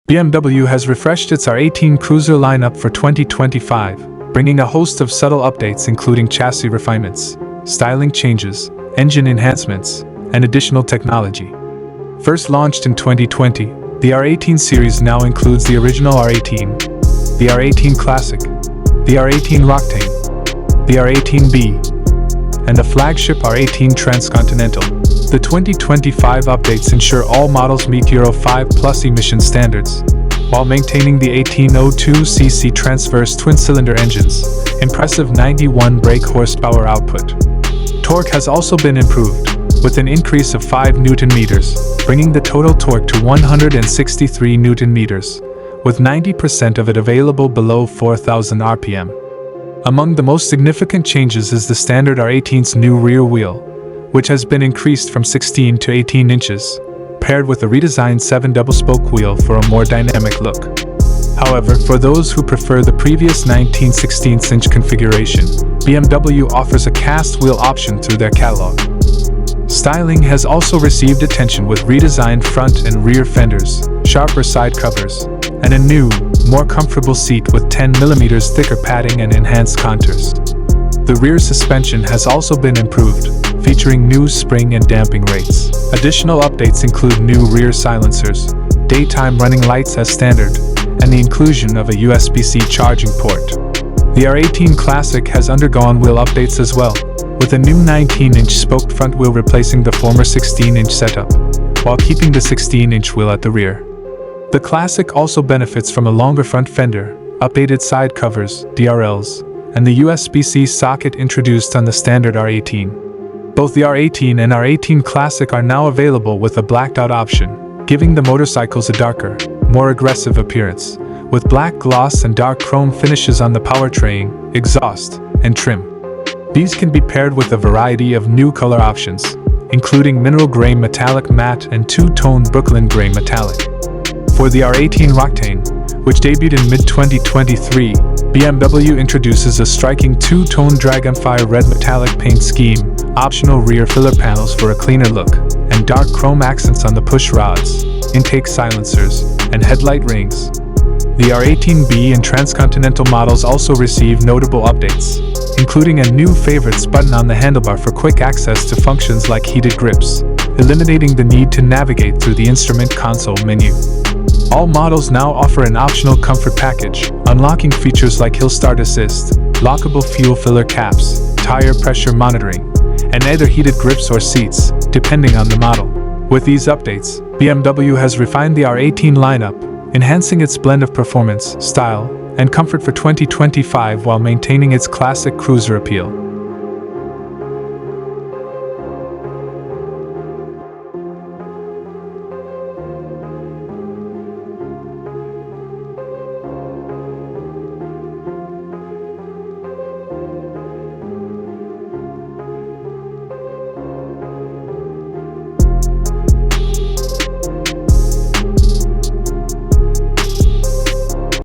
BMW has refreshed its R18 cruiser lineup for 2025, bringing a host of subtle updates including chassis refinements, styling changes, engine enhancements, and additional technology. First launched in 2020, the R18 series now includes the original R18, the R18 Classic, the R18 Roctane, the R18B, and the flagship R18 Transcontinental. The 2025 updates ensure all models meet Euro 5+ emission standards, while maintaining the 1802cc transverse twin-cylinder engines, impressive 91 brake horsepower output. Torque has also been improved, with an increase of 5 Nm, bringing the total torque to 163 Nm, with 90% of it available below 4,000 RPM. Among the most significant changes is the standard R18's new rear wheel, which has been increased from 16 to 18 inches, paired with a redesigned 7 double-spoke wheel for a more dynamic look. However, for those who prefer the previous 19 16-inch configuration, BMW offers a cast wheel option through their catalog. Styling has also received attention with redesigned front and rear fenders, sharper side covers, and a new, more comfortable seat with 10mm thicker padding and enhanced contours. The rear suspension has also been improved, featuring new spring and damping rates. Additional updates include new rear silencers, daytime running lights as standard, and the inclusion of a USB-C charging port. The R18 Classic has undergone wheel updates as well, with a new 19-inch spoked front wheel replacing the former 16-inch setup, while keeping the 16-inch wheel at the rear. The Classic also benefits from a longer front fender, updated side covers, DRLs, and the USB-C socket introduced on the standard R18. Both the R18 and R18 Classic are now available with a blacked out option, giving the motorcycles a darker, more aggressive appearance, with black gloss and dark chrome finishes on the powertrain, exhaust, and trim. These can be paired with a variety of new color options, including mineral gray metallic matte and two-tone Brooklyn gray metallic. For the R18 Roctane, which debuted in mid-2023, BMW introduces a striking two-tone Dragonfire red metallic paint scheme, optional rear filler panels for a cleaner look, and dark chrome accents on the push rods, intake silencers, and headlight rings. The R18B and Transcontinental models also receive notable updates, including a new favorites button on the handlebar for quick access to functions like heated grips, eliminating the need to navigate through the instrument console menu. All models now offer an optional comfort package, unlocking features like hill start assist, lockable fuel filler caps, tire pressure monitoring, and either heated grips or seats, depending on the model. With these updates, BMW has refined the R18 lineup, enhancing its blend of performance, style, and comfort for 2025 while maintaining its classic cruiser appeal.